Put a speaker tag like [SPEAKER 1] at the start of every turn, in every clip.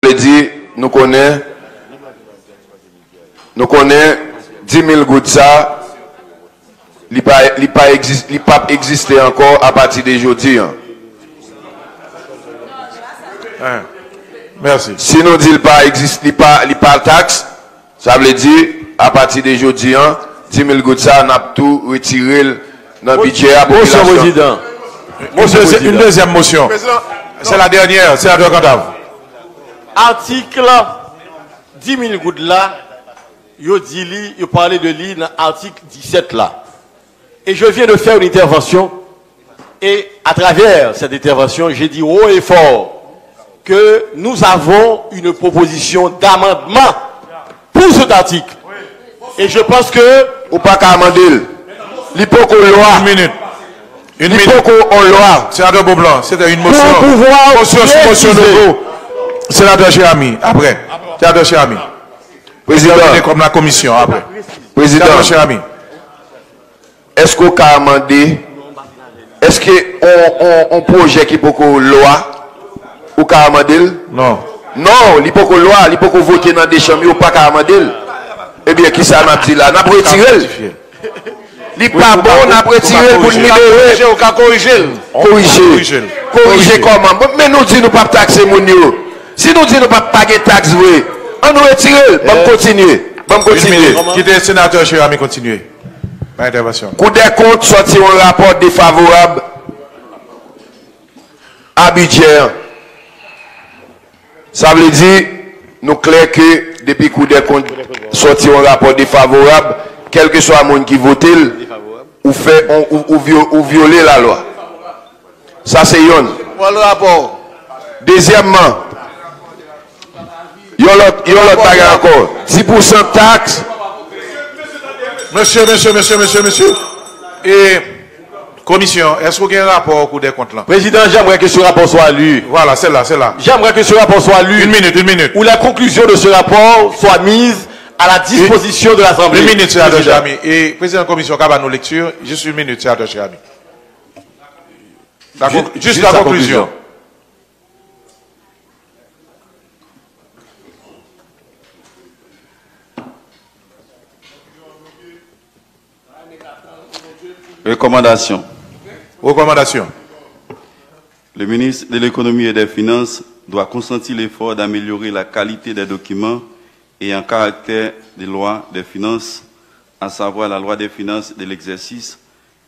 [SPEAKER 1] veut dire, nous connaissons 10 000 gouttes ça, il pas exister encore à partir d'aujourd'hui.
[SPEAKER 2] Merci.
[SPEAKER 1] Si nous disons qu'il pas taxe, ça veut dire à partir d'aujourd'hui, 10 000 gouttes ça, on a tout retiré dans le budget à la population.
[SPEAKER 2] Monsieur le Président. Monsieur, c'est une deuxième motion. C'est la dernière, c'est la de Cantave.
[SPEAKER 3] Article 10 000 gouttes là, il parlait de lui dans l'article 17 là. Et je viens de faire une intervention, et à travers cette intervention, j'ai dit haut et fort que nous avons une proposition d'amendement pour cet article. Et je pense que...
[SPEAKER 1] Ou pas qu'à amender. L'hypoco loi.
[SPEAKER 2] Une minute. Une minute.
[SPEAKER 1] L'hypoco en loi.
[SPEAKER 2] Sénateur Beaublanc, c'était une motion.
[SPEAKER 3] Pour pouvoir
[SPEAKER 2] Motion de go. Sénateur Chéami, après. Sénateur Chéami.
[SPEAKER 1] Président.
[SPEAKER 2] Comme la commission, après.
[SPEAKER 1] Président.
[SPEAKER 2] Sénateur Chéami.
[SPEAKER 1] Est-ce qu'on a amendé? Est-ce qu'on projet qui peut loi? Ou qu'à amender?
[SPEAKER 2] Non.
[SPEAKER 1] Non, l'hypoco loi, l'hypoco voter dans des chambres, ou pas qu'à amender. Eh bien, qui ça m'a dit là? N'a pas retiré. Il pas bon, on a retiré pour nous libérer.
[SPEAKER 3] On a corrigé.
[SPEAKER 1] Corriger comment? Mais nous disons nous pas taxer mon yo. Si nous disons nous pas payer taxe, oui, on nous retire. Bon continuer. Bon continuer.
[SPEAKER 2] Quittez le sénateur Chéami, continuez. Pas intervention.
[SPEAKER 1] Coup des comptes sorti un rapport défavorable à budget. Ça veut dire, nous clair que depuis coup des comptes sorti un rapport défavorable, quel que soit le monde qui vote, ou violer la loi. Ça c'est yon.
[SPEAKER 3] Pour le rapport.
[SPEAKER 1] Deuxièmement, yon l'autre bagarre encore. 10% taxe.
[SPEAKER 2] Monsieur. Et commission, est-ce qu'il y a un rapport au coup des comptes là?
[SPEAKER 3] Président, j'aimerais que ce rapport soit lu.
[SPEAKER 2] Voilà, c'est là.
[SPEAKER 3] J'aimerais que ce rapport soit lu.
[SPEAKER 2] Une minute.
[SPEAKER 3] Où la conclusion de ce rapport soit mise à la disposition de l'Assemblée.
[SPEAKER 2] Une minute, sénateur Chéami. Et président de la commission, quand nos lectures, juste une minute, sénateur Chéami. Juste la conclusion.
[SPEAKER 4] Recommandation. Le ministre de l'économie et des finances doit consentir l'effort d'améliorer la qualité des documents ayant caractère de loi des finances, à savoir la loi des finances de l'exercice,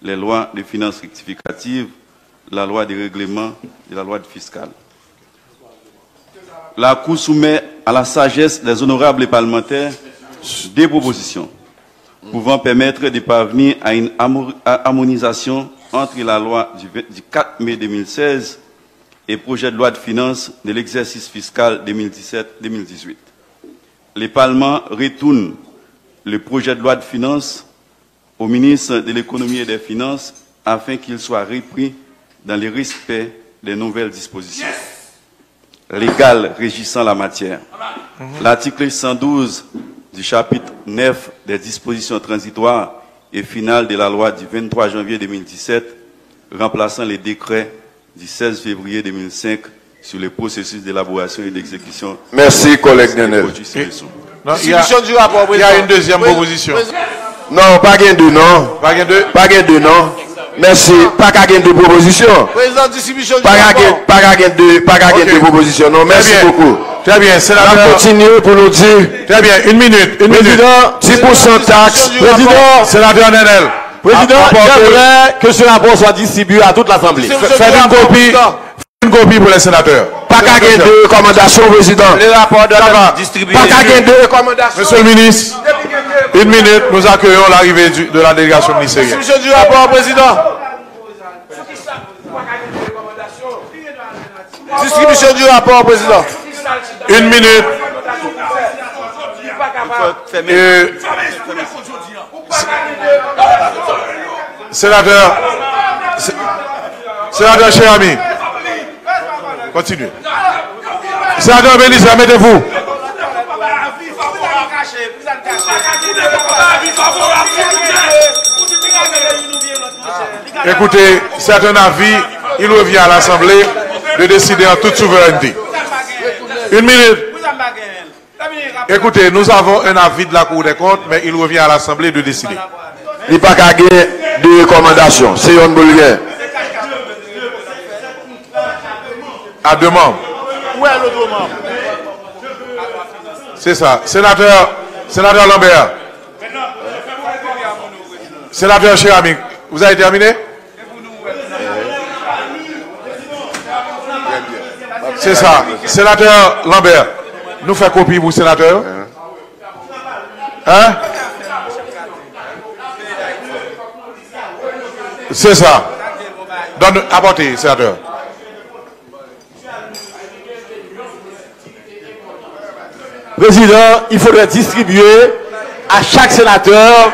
[SPEAKER 4] les lois de finances rectificatives, la loi des règlements et la loi fiscale. La Cour soumet à la sagesse des honorables parlementaires des propositions pouvant permettre de parvenir à une harmonisation entre la loi du 4 mai 2016 et projet de loi de finances de l'exercice fiscal 2017-2018. Le Parlement retourne le projet de loi de finances au ministre de l'économie et des finances afin qu'il soit repris dans le respect des nouvelles dispositions légales régissant la matière. L'article 112 du chapitre 9 des dispositions transitoires et finales de la loi du 23 janvier 2017 remplaçant les décrets du 16 février 2005 sur le processus d'élaboration et d'exécution.
[SPEAKER 1] Merci, collègue Nenel.
[SPEAKER 2] Il y a une deuxième proposition.
[SPEAKER 1] Non, pas gain de non. Pas gain de non. Merci. Pas gain de proposition.
[SPEAKER 3] Président, distribution du
[SPEAKER 1] rapport. Pas gain de proposition. Non, merci beaucoup.
[SPEAKER 2] Très bien, sénateur.
[SPEAKER 1] On continue pour nous dire.
[SPEAKER 2] Très bien, une minute.
[SPEAKER 1] Président, 10% taxe.
[SPEAKER 2] Président, sénateur Nenel.
[SPEAKER 3] Président, j'aimerais que ce rapport soit distribué à toute l'Assemblée.
[SPEAKER 2] Faites une copie pour les sénateurs.
[SPEAKER 1] Pas qu'à gagner de recommandations, président.
[SPEAKER 3] Le rapport de la distribution.
[SPEAKER 1] Pas qu'à gagner de recommandations.
[SPEAKER 2] Monsieur le ministre, une minute, nous accueillons l'arrivée de la délégation ministérielle.
[SPEAKER 3] Distribution du rapport, président. Distribution du rapport, président.
[SPEAKER 2] Une minute. Sénateur Chéami. Continuez. Sénateur Bélisa, mettez-vous. Écoutez, c'est un avis, il revient à l'Assemblée de décider en toute souveraineté. Une minute. Écoutez, nous avons un avis de la Cour des comptes, mais il revient à l'Assemblée de décider.
[SPEAKER 1] Il n'y a pas qu'à gagner de recommandations. C'est un bulgare.
[SPEAKER 2] À deux membres.
[SPEAKER 3] Où est l'autre membre?
[SPEAKER 2] C'est ça. Sénateur Lambert. Sénateur Chérami, vous avez terminé? C'est ça. Sénateur Lambert, nous fait copie vous, sénateur. Hein? C'est ça. Donne, apportez, sénateur.
[SPEAKER 3] Président, il faudrait distribuer à chaque sénateur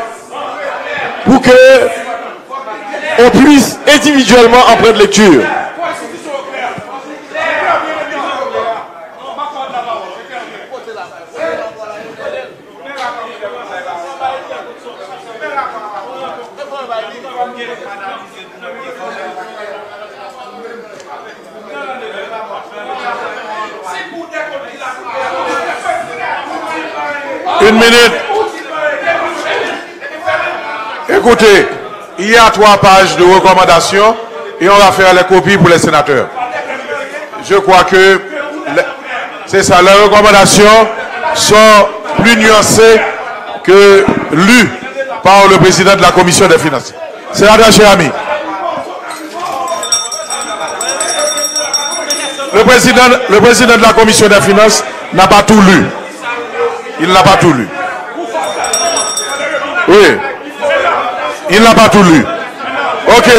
[SPEAKER 3] pour que on puisse individuellement en prendre lecture.
[SPEAKER 2] Une minute. Écoutez, il y a 3 pages de recommandations et on va faire les copies pour les sénateurs. Je crois que c'est ça, les recommandations sont plus nuancées que lues par le président de la commission des finances. Sénateur Chérami. Le président de la commission des finances n'a pas tout lu. Il n'a pas tout lu. Oui. Il n'a pas tout lu. Ok.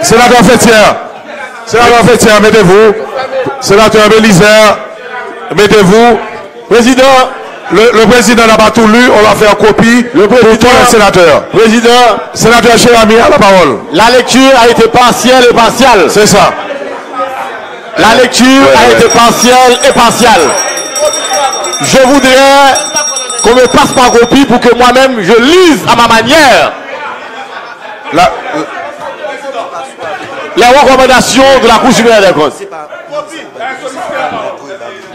[SPEAKER 2] Sénateur Fetière. Sénateur Fetière, mettez-vous. Sénateur Bélisaire, mettez-vous. Président, le président n'a pas tout lu. On va faire copie pour tous les sénateurs.
[SPEAKER 3] Président,
[SPEAKER 2] Sénateur Chérami a la parole.
[SPEAKER 3] la lecture a été partielle et partiale.
[SPEAKER 2] C'est ça.
[SPEAKER 3] La lecture a été partielle et partielle. Je voudrais qu'on me passe par copie pour que moi-même je lise à ma manière les recommandations de la Cour supérieure des comptes.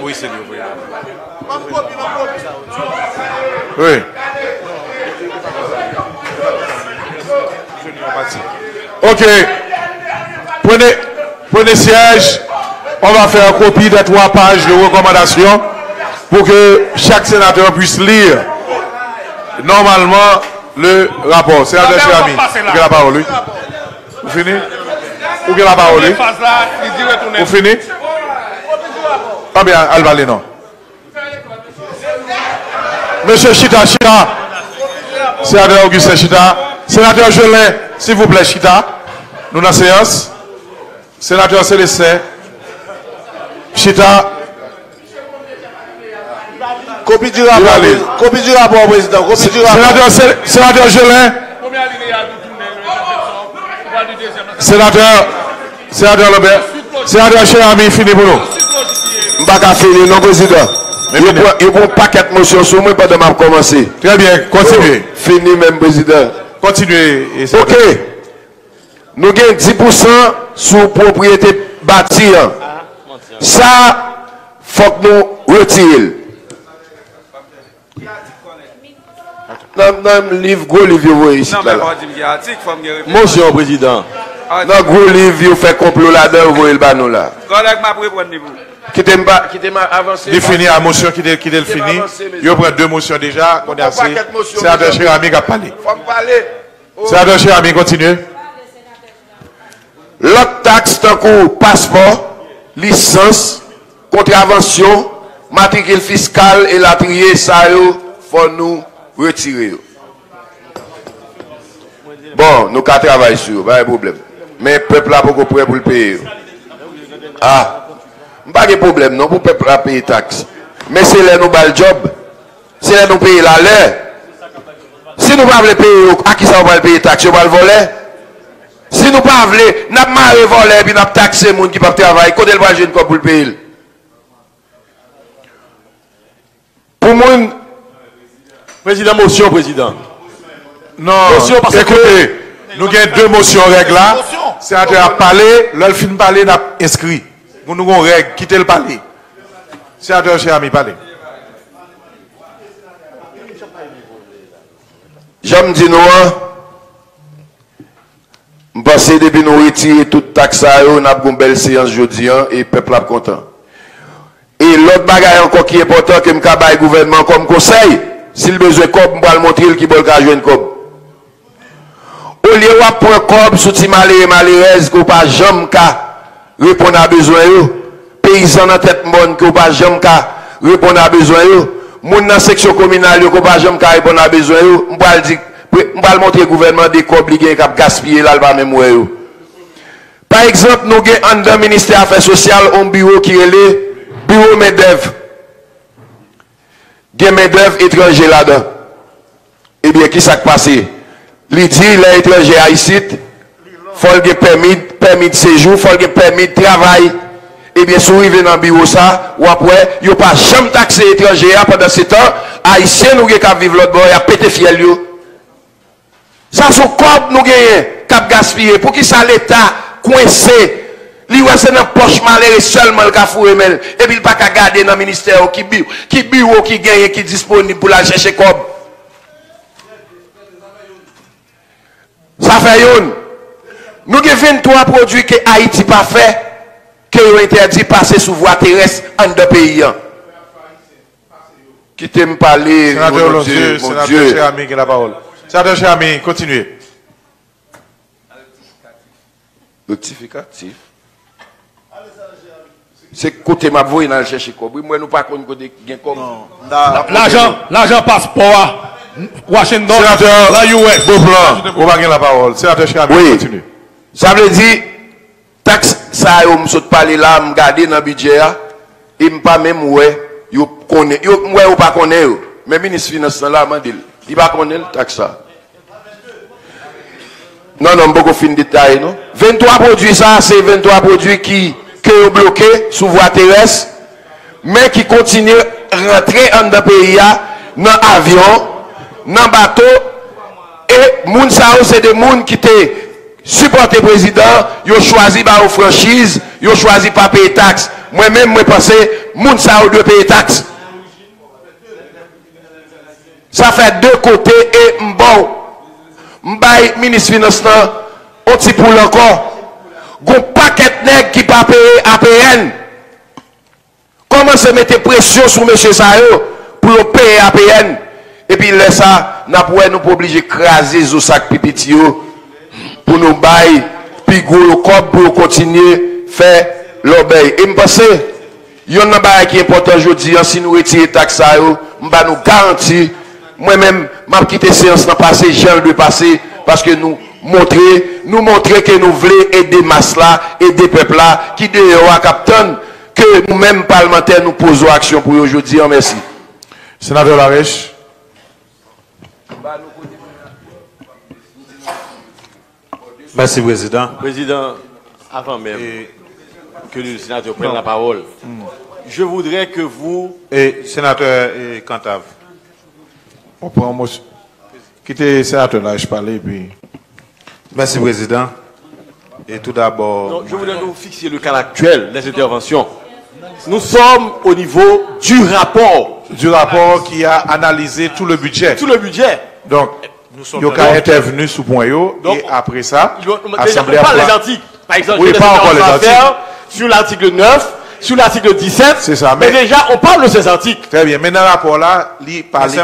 [SPEAKER 2] Oui, c'est mieux. Oui. Ok. Prenez siège. On va faire copie des 3 pages de recommandations pour que chaque sénateur puisse lire normalement le rapport. Sénateur Chérami, vous avez la parole, lui. Vous finissez? Vous avez la parole, lui. Vous finissez? Ah bien, elle va aller, non. Monsieur Chita. Sénateur Augustin Chita. Sénateur Gelin, s'il vous plaît, Chita. Nous dans la séance. Sénateur Célestin. Chita.
[SPEAKER 3] Copie du rapport, président. Copie du rapport.
[SPEAKER 2] Sénateur Gelin. Sénateur Lambert. Sénateur Chérami, fini pour nous.
[SPEAKER 1] Je ne vais pas finir, non, président. Il y a un paquet de motions sur moi pendant que je commencer.
[SPEAKER 2] Très bien, continuez.
[SPEAKER 1] Fini même, président.
[SPEAKER 2] Continuez.
[SPEAKER 1] Ok. Nous avons 10% sur propriété bâtie. Ça, il faut que nous retirions. Dans le livre, gros livre, ici.
[SPEAKER 3] Motion, président.
[SPEAKER 1] Dans le gros livre, vous faites complot là-dedans, vous voyez le banon là. Quittez-moi avancé.
[SPEAKER 2] Il finit la motion qui est fini. Il prend 2 motions déjà. Sénateur Chérami a parlé. Sénateur Chérami, continue.
[SPEAKER 1] L'autre taxe, tant que passeport, licence, contravention, matricule fiscal et la trier, ça, il faut nous retirer. Bon, nous avons travaillé sur, pas de problème. Mais le peuple a beaucoup prêt pour le payer. Ah, pas de problème, non, pour le peuple a payer taxe. Mais c'est là nous bas le job. C'est là nous payer la l'air. Si nous ne pouvons pas payer, à qui ça va payer taxe, on va le voler. Si nous ne pouvons pas, nous avons marre voler, puis nous avons taxé les gens qui peuvent travailler. Quand ils vont jeune pour le payer. Pour moi,
[SPEAKER 3] Président, motion, président.
[SPEAKER 2] Non,
[SPEAKER 3] motion parce
[SPEAKER 2] écoutez, nous avons 2 motions règles là. Sénateur a parlé, l'autre fin de parler, n'a inscrit. Nous avons règle, quittez le palais. Sénateur Chami, parlez.
[SPEAKER 1] J'aime dire nous, je pense que depuis nous retirer toute taxe, nous avons une belle séance aujourd'hui et le peuple est content. Et l'autre bagage encore qui est important que je vais le gouvernement comme conseil, s'il besoin de cob, je vais le montrer qui veut jouer une cob. Au lieu de prendre cob sous ti malheureuse qu'on pas jamais répondre à besoin yo. Paysan en tête bonne qu'on pas jamais répondre à besoin yo. Moun dans section communale qu'on pas jamais répondre à besoin yo. On va dire on va montrer au gouvernement des cob li gen k'ap gaspiller là pas même yo. Par exemple, nous avons dans le ministère des Affaires sociales un bureau qui est le bureau MEDEV. Il y a MEDEV étranger là-dedans. Eh bien, qui s'est passé? Il dit les étrangers haïtiens, il faut qu'il permis de séjour, il faut qu'il permis de travail. Eh bien, si vous arrivez dans le bureau, ça, ou après, il n'y a pas jamais taxé les étrangers pendant ce temps. Haïtiens, nous qui vivent l'autre bord, il y a pété fiel. Ça, c'est corps nous gagnons, cap gaspillé. Pour qui ça l'État coincé? Li wè c'est dans poche malheureux seulement le cafou remel et puis il pas qu'à garder dans ministère qui bureau qui gagne qui disponible pour la chercher comme ça fait yon nous avons 23 produits que Haïti pas fait que ont interdit passer sous voie terrestre en deux pays quittez me parler
[SPEAKER 2] mon Dieu sénateur Chami qui a la parole sénateur Chami continuez
[SPEAKER 1] notificatif. C'est côté ma voix dans chercher quoi. Moi nous pas côté gain comme.
[SPEAKER 5] L'argent passeport Washington
[SPEAKER 2] sénateur
[SPEAKER 5] la US.
[SPEAKER 2] Beaublanc, on va gagner la parole. Sénateur Chami,
[SPEAKER 1] oui.
[SPEAKER 2] Continue.
[SPEAKER 1] Ça veut dire taxe ça on me saute parler là, me garder dans budget et me pas même ouais, yo connaît, yo ouais ou pas connaît mais ministre finance là m'a dit, il pas connaît le taxe ça. Non, beaucoup fin détail, non? 23 produits, ça, c'est 23 produits qui sont bloqués sous voie terrestre, mais qui continuent à rentrer dans le pays, dans l'avion, dans le bateau, et moun ça, c'est des moun qui te supportent le président, ils ont choisi par franchise, ils ont choisi par payer taxes. Moi-même, je pense que moun ça, doit payer taxes. Ça fait deux côtés et bon. M'bay ministre finance on ti pour encore gon paquet nèg qui pas payer APN comment se mettre pression sur monsieur Sayo pour payer APN et puis là ça n'a pour nous pas obligé craser zo sac pipiti yo pour nous bay puis gros corps pour continuer faire l'obéi et me penser yon nan bay qui est important aujourd'hui si nous retirer taxe ça yo m'ba nous garantir moi-même, m'a quitté séance dans passé, Jean de passer, parce que nous montrer que nous voulons aider masse là, aider peuple là, qui dehors à Captain, que nous-mêmes parlementaires nous posons action pour aujourd'hui. Merci.
[SPEAKER 2] Sénateur Larèche.
[SPEAKER 6] Merci, Président.
[SPEAKER 3] Président, avant même que le sénateur prenne la parole, je voudrais que vous...
[SPEAKER 2] Et sénateur Cantave. On prend motion. Quittez sénateur là, je parlais puis.
[SPEAKER 6] Merci, Président. Et tout d'abord.
[SPEAKER 3] Je voudrais nous fixer le cas actuel des interventions. Nous sommes au niveau du rapport.
[SPEAKER 2] Du rapport qui a analysé tout le budget.
[SPEAKER 3] Tout le budget.
[SPEAKER 2] Donc, il y a intervenu sous point yo, et après ça,
[SPEAKER 3] déjà, on parle des articles. Par exemple,
[SPEAKER 2] oui, pas encore les articles.
[SPEAKER 3] Sur l'article 9. Sur l'article 17,
[SPEAKER 2] c'est ça.
[SPEAKER 3] Mais déjà, on parle de ces articles.
[SPEAKER 2] Très bien. Mais dans le rapport là, il parle
[SPEAKER 6] dans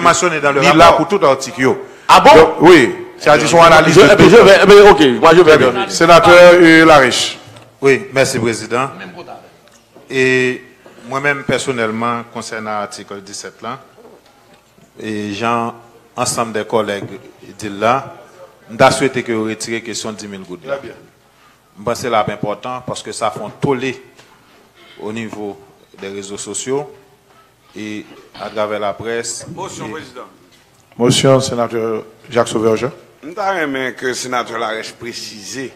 [SPEAKER 6] le rapport.
[SPEAKER 2] Là pour tout article.
[SPEAKER 3] Ah bon?
[SPEAKER 2] Donc, oui. C'est-à-dire son analyse.
[SPEAKER 3] Ok, moi je vais.
[SPEAKER 2] Sénateur Larèche.
[SPEAKER 6] Oui, merci, Président. Et moi-même, personnellement, concernant l'article 17 là, et ensemble des collègues disent là, nous souhaité que vous retirez la question de 10 000 gouttes. Très bien. Je pense que c'est là important parce que ça fait toller au niveau des réseaux sociaux et à travers la presse.
[SPEAKER 7] Motion, Président.
[SPEAKER 2] Motion, sénateur Jacques Sauveur-Jean.
[SPEAKER 7] Nous avons que le sénateur Larèche précisé,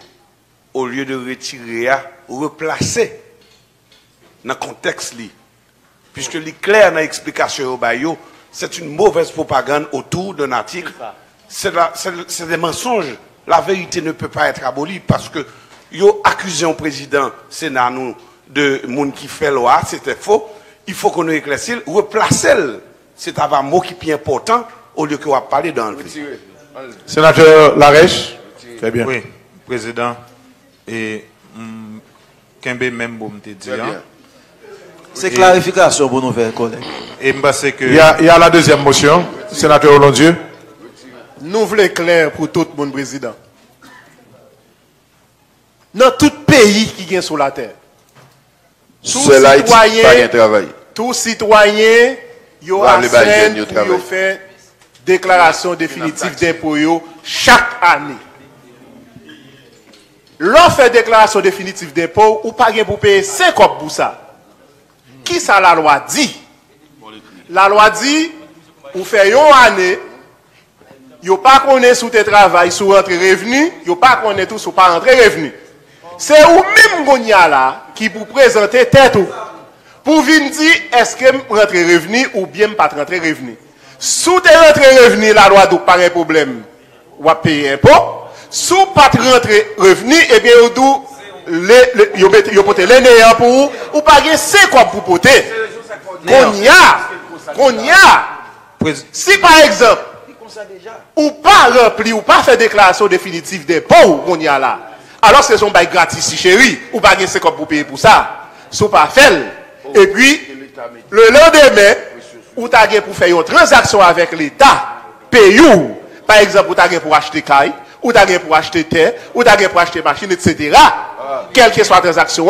[SPEAKER 7] au lieu de retirer, replacer dans le contexte. Puisque l'éclair dans l'explication, c'est une mauvaise propagande autour d'un article. C'est des mensonges. La vérité ne peut pas être abolie parce que ils ont accusé un président Sénat nous de monde qui fait loi, c'était faux. il faut qu'on éclaircisse, replacer. C'est un mot qui est plus important au lieu qu'on va parler d'enlever.
[SPEAKER 2] Sénateur Larèche. Très bien.
[SPEAKER 6] Oui, Président. Et Kembe même pour me dire.
[SPEAKER 8] C'est clarification pour nous faire, collègues.
[SPEAKER 6] Et je pense que...
[SPEAKER 2] Il y a la deuxième motion. Sénateur Olondieu.
[SPEAKER 9] Nous voulons clair pour tout le monde, Président. Dans tout pays qui est sur la terre, tout citoyen, il a fait déclaration définitive d'impôt chaque année. L'on fait déclaration définitive d'impôt, ou pas pour payer 5 copes pour ça. Qui ça la loi dit? La loi dit, ou fait une année, vous pas connaît sous tes travail, sous rentrée revenu, vous pas connaît tout sous pas rentrée revenu. C'est ou même Gonia là qui pour présenter tête ou pour venir dire est-ce que rentrée revenu ou bien pas rentrée revenu. Sous tes rentrées revenu, la loi donc pas un problème. Ou à payer impôt. Sous pas rentrée revenu, eh bien vous portez les néants pour ou pas c'est quoi pour porter. Gonia. Si par exemple ou pas rempli ou pas fait déclaration définitive d'impôt qu'on y a là. Alors c'est son bail gratis si chéri ou pas c'est comme pour payer pour ça. Sous pas fait. Et puis le lendemain ou t'as pour faire une transaction avec l'État, paye ou par exemple ou t'as pour acheter caille, ou t'as pour acheter terre, ou t'as pour acheter machine etc. Quelle que soit la transaction,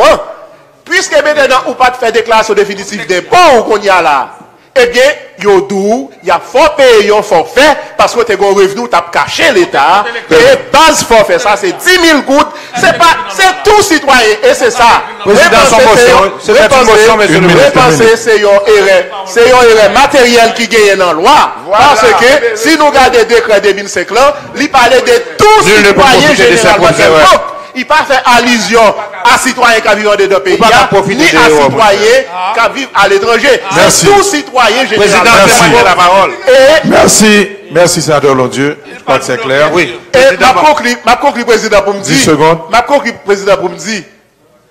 [SPEAKER 9] puisque maintenant ou pas faire déclaration définitive d'impôt qu'on y a là. Eh bien, il y a fort payer un forfait parce que tu as un revenu, tu as caché l'État. Et base forfait, ça c'est 10 000 gouttes. C'est tout citoyen. Et c'est ça.
[SPEAKER 6] C'est une motion, monsieur le
[SPEAKER 9] Repenser, c'est une erreur. C'est une erreur matérielle qui gagne dans la loi. Parce que si nous regardons le décret 2005, il parlait de tout citoyen général. Il pas fait allusion à citoyens qui vivent dans deux pays, ni à citoyens qui vivent à l'étranger. C'est tout citoyen général.
[SPEAKER 6] La parole.
[SPEAKER 2] Merci, sénateur Olondieu. Je crois que c'est clair.
[SPEAKER 6] Oui.
[SPEAKER 9] Et ma conclu président pour me dire.
[SPEAKER 2] 10 secondes.
[SPEAKER 9] Ma conclu président pour me dire.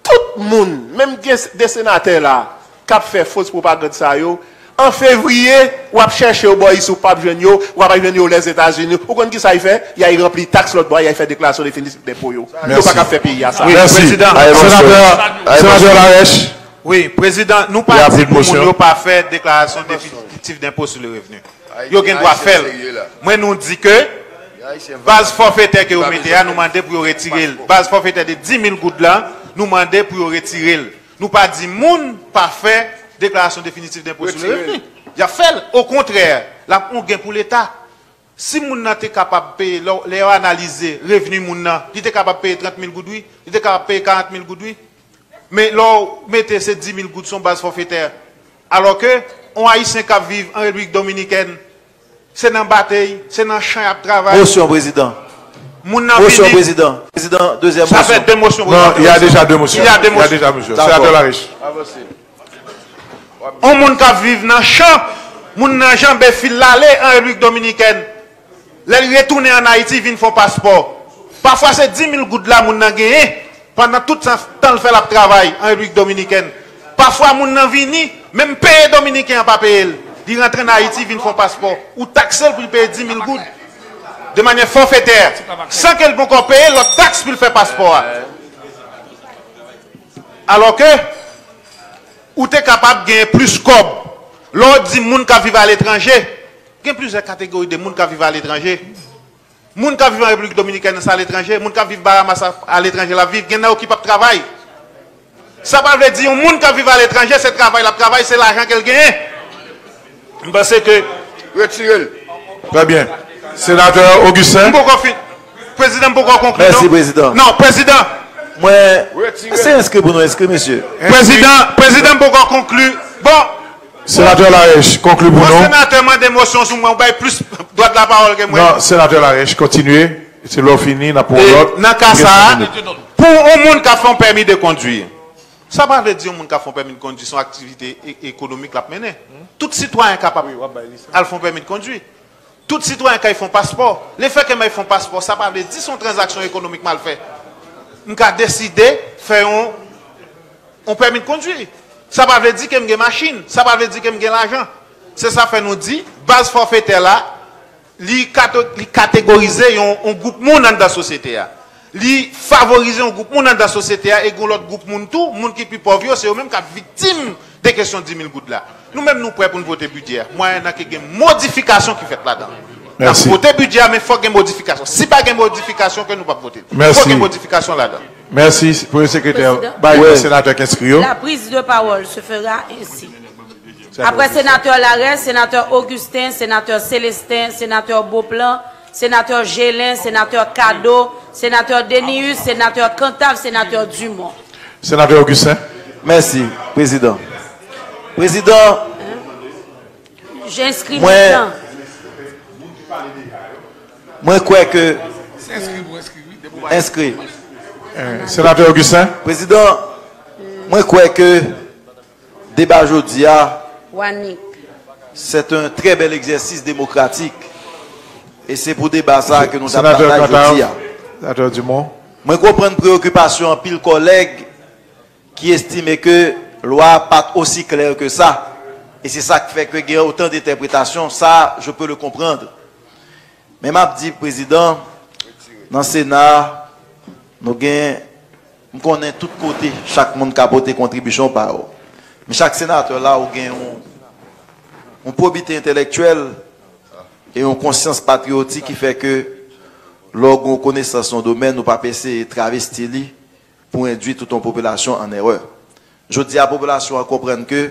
[SPEAKER 9] Tout le monde, même des sénateurs là, qui ont fait fausse propagande ça yo. En février, ou a cherché au boy sous Pape Genio, ou a venu aux États-Unis. Ou quand qui ça il fait? Il a rempli taxe l'autre boy, il a fait déclaration définitive d'impôt. Il n'a pas fait payer à ça.
[SPEAKER 6] Oui, président.
[SPEAKER 2] Sénateur Larèche.
[SPEAKER 6] Oui, président, nous pas pas fait déclaration définitive d'impôt sur le revenu. Il y a droit faire. Moi nous dit que base forfaitaire que vous mettez à nous demander pour retirer. Base forfaitaire de 10 000 gouttes là, nous demander pour retirer. Nous pas dit moun pas fait déclaration définitive d'impôt sur le revenu. Il a fait, au contraire, là, on gagne pour l'État. Si moun nan était capable de payer, les analyser, revenu moun nan, il était capable de payer 30 000 gouttes, il était capable de payer 40 000 gouttes, mais là, mettez ces 10 000 gouttes sur base forfaitaire. Alors que, on haïtien qui vivent en République dominicaine, c'est dans la bataille, c'est dans le champ de travail.
[SPEAKER 8] Motion, président.
[SPEAKER 6] Motion,
[SPEAKER 8] président. Président, deuxième motion.
[SPEAKER 6] Ça fait 2 motions.
[SPEAKER 2] Non, il y a déjà 2 motions.
[SPEAKER 6] Il y a 2 motions.
[SPEAKER 2] Sénateur Larèche.
[SPEAKER 6] On moun ka vive dans champ, moun nan jambe fil l'aller en République dominicaine. Les retourner en Haïti viennent font passeport. Parfois c'est 10 000 gouttes là moun nan gagné pendant tout ce temps le fait le travail en République dominicaine. Parfois moun nan vini même pays dominicain pas payer. Il rentre en Haïti viennent font passeport ou taxer pour payer 10 000 gouttes de manière forfaitaire sans qu'elle peut encore payer l'autre taxe pour faire passeport. Alors que ou tu es capable de gagner plus comme l'autre dit moun qui vivent à l'étranger. Il y a plusieurs catégories de moun qui vivent à l'étranger. Moun qui vivent en République dominicaine à l'étranger, moun qui vivent à l'étranger la vivent, il y a qui peuvent travailler. Ça veut dire moun qui vivent à l'étranger, c'est travail, la travail c'est l'argent qu'elle gagne. Parce que
[SPEAKER 2] retirez. Très bien. Sénateur Augustin.
[SPEAKER 6] Président, pourquoi conclure?
[SPEAKER 8] Merci, président.
[SPEAKER 6] Non, président.
[SPEAKER 8] Moi, c'est inscrit pour nous, inscrit, monsieur.
[SPEAKER 6] Président, pourquoi conclure? Bon.
[SPEAKER 2] Sénateur Larèche, conclue pour nous.
[SPEAKER 6] Sénateur, moi, d'émotion sur moi, vous plus droit de la parole que moi.
[SPEAKER 2] Non, sénateur Larèche, continuez. C'est l'heure finie, n'a pour l'autre.
[SPEAKER 6] Dans cas ça, pour un monde qui a fait un permis de conduire, ça ne veut dire un monde qui a fait un permis de conduire, son activité économique l'a mené. Tout citoyen capable de faire un permis de conduire. Tout citoyen qui a fait un passeport, le fait qu'ils font un passeport, ça veut dire son transaction économique mal faite. On a décidé de faire un permis de conduire. Ça ne veut pas dire que j'ai une machine, ça ne veut pas dire que j'ai l'argent. C'est ça fait nous dit, base forfaitaire là, li catégoriser un groupe monde dans la société là. Li favoriser un groupe monde dans la société là et l'autre groupe monde tout, monde qui plus pauvre, c'est eux même qui victime des questions de 10 000 gouttes là. Nous-mêmes nous prêts pour nous voter budget. Moi, il y a une modification qui fait là-dedans.
[SPEAKER 2] Merci.
[SPEAKER 6] Nous voter budget, mais il faut qu'il y ait une modification. Si pas une modification, que nous ne pas voter. Il faut qu'il y ait une modification là-dedans.
[SPEAKER 2] Merci pour le secrétaire.
[SPEAKER 10] Le
[SPEAKER 2] sénateur Kenscrio.
[SPEAKER 10] La prise de parole se fera ainsi. Après sénateur Larès, sénateur Augustin, sénateur Célestin, sénateur Beauplan, sénateur Gélin, sénateur Cadeau, sénateur Denius, sénateur Cantave, sénateur Dumont.
[SPEAKER 2] Sénateur Augustin.
[SPEAKER 8] Merci, Président. Président,
[SPEAKER 10] j'inscris maintenant.
[SPEAKER 8] Moi, je crois que... Inscrit.
[SPEAKER 2] Sénateur Augustin.
[SPEAKER 8] Président, moi, je crois que débat aujourd'hui, c'est un très bel exercice démocratique. Et c'est pour débat ça que nous avons parlé aujourd'hui.
[SPEAKER 2] Sénateur Dumont.
[SPEAKER 8] Moi, je comprends une préoccupation en pile collègues qui estiment que la loi n'est pas aussi claire que ça. Et c'est ça qui fait qu'il y a autant d'interprétations. Ça, je peux le comprendre. Mais m'a dit, Président, dans le Sénat, nous connaissons tout côté, chaque monde qui a apporté contribution par eux. Mais chaque sénateur là, il y a une probité intellectuelle et une conscience patriotique qui fait que, lorsqu'on connaît son domaine, nous ne pouvons pas essayer de travestir pour induire toute une population en erreur. Je dis à la population à comprendre que,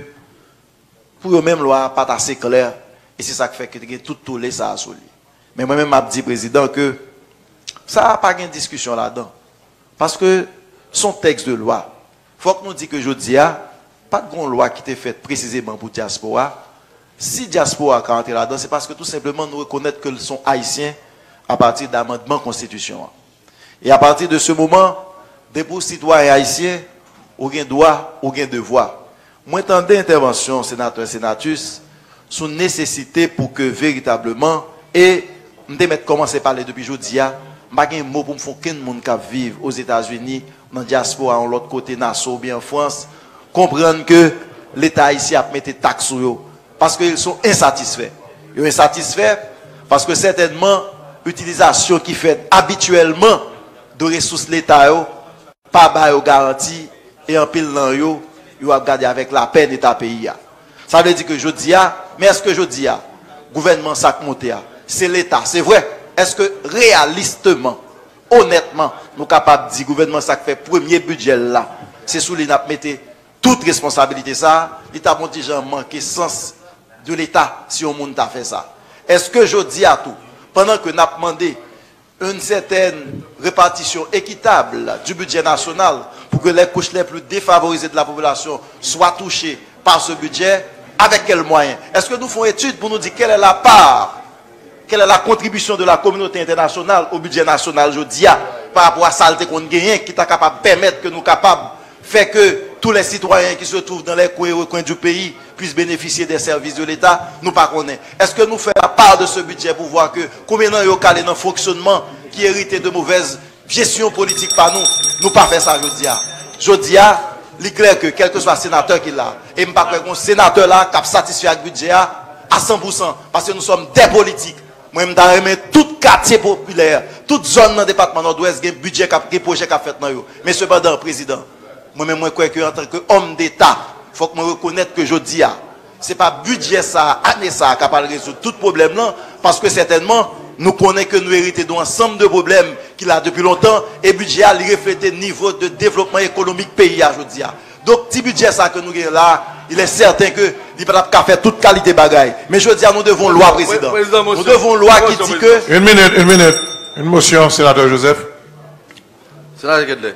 [SPEAKER 8] pour eux-mêmes, la loi n'est pas assez claire, et c'est ça qui fait que tout les ça a sur lui. Mais moi-même, je dis, Président, que ça n'a pas de discussion là-dedans. Parce que son texte de loi, il faut que nous disions que je dis, pas de grande loi qui était faite précisément pour diaspora. Si diaspora a entré là-dedans, c'est parce que tout simplement nous reconnaître que sont haïtiens à partir d'amendement constitution. Et à partir de ce moment, des pour citoyens haïtiens, aucun droit, aucun devoir. Moi, j'entendais intervention, sénateur, sénatus, sur nécessité pour que véritablement, et je vais commencer à parler depuis aujourd'hui, je n'ai pas un mot pour me faire qu'un monde qui vit aux États-Unis, dans la diaspora, de l'autre côté, Nassau, bien en France, comprendre que l'État ici a mis des taxes sur eux, parce qu'ils sont insatisfaits. Ils sont insatisfaits parce que certainement, l'utilisation qui fait habituellement de ressources de l'État, pas de garantie, et en pile dans eux, ils vont regarder avec la peine d'État pays. Ça veut dire que je dis, mais est-ce que je dis, gouvernement ça monté, c'est l'État, c'est vrai. Est-ce que réalistement, honnêtement, nous sommes capables de dire gouvernement ça fait premier budget là, c'est sous les nappes mettez toute responsabilité ça, l'État bon déjà manqué sens de l'État si on monde a fait ça. Est-ce que je dis à tout, pendant que nous avons demandé une certaine répartition équitable du budget national pour que les couches les plus défavorisées de la population soient touchées par ce budget, avec quels moyens? Est-ce que nous faisons étude pour nous dire quelle est la part, quelle est la contribution de la communauté internationale au budget national, je dis, par rapport à ça qu'on gagne, qui est capable de permettre que nous capables faire que tous les citoyens qui se trouvent dans les coins du pays puissent bénéficier des services de l'État, nous pas connaissons. Est-ce que nous faisons la part de ce budget pour voir que combien de temps calé dans le fonctionnement qui hérité de mauvaise gestion politique par nous, nous pas faire ça, je dis, il est clair que quel que soit le sénateur qui l'a, et je ne pas un sénateur là qui a satisfait avec le budget à 100%, parce que nous sommes des politiques. Moi, je remets tout quartier populaire, toute zone dans le département nord-ouest, un budget, un projet qui a fait dans eux. Mais cependant, Président, moi-même, je crois qu'en tant qu'homme d'État, il faut que je reconnaisse que je dis, ce n'est pas budget ça, année ça, qui va résoudre tout problème là, parce que certainement, nous connaissons que nous héritons d'un ensemble de problèmes qu'il a depuis longtemps, et le budget a reflété le niveau de développement économique pays, je dis. Donc, petit budget ça que nous avons là, il est certain que il ne peut pas faire toute qualité bagaille. Mais je dis, nous devons loi, Président. Nous devons loi qui dit que...
[SPEAKER 2] Une minute. Une motion, sénateur Joseph.
[SPEAKER 11] Sénateur Kedle.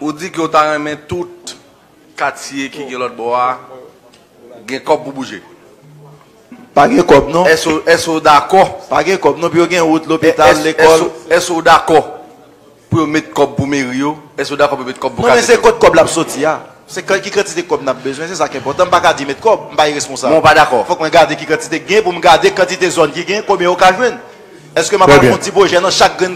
[SPEAKER 11] On dit que vous avez tout quartier qui est l'autre bois, il y a un corps pour bouger.
[SPEAKER 8] Pas de corps, non?
[SPEAKER 11] Est-ce que d'accord?
[SPEAKER 8] Pas de corps, non? Puis il y a une route, l'hôpital, l'école.
[SPEAKER 11] Est-ce que d'accord pour mettre corps pour Mério? Est-ce que d'accord pour mettre corps pour
[SPEAKER 8] non, mais c'est quoi de corps là sorti? C'est qui quantité de corps n'a besoin, c'est ça qui est important. Je ne peux pas dire mettre corps, je ne suis pas responsable.
[SPEAKER 11] Bon, pas d'accord.
[SPEAKER 8] Il faut qu'on regarde qui quantité de gain pour me garder quantité de zone qui gain, combien on peut jouer. Est-ce que ma part un petit projet dans chaque grain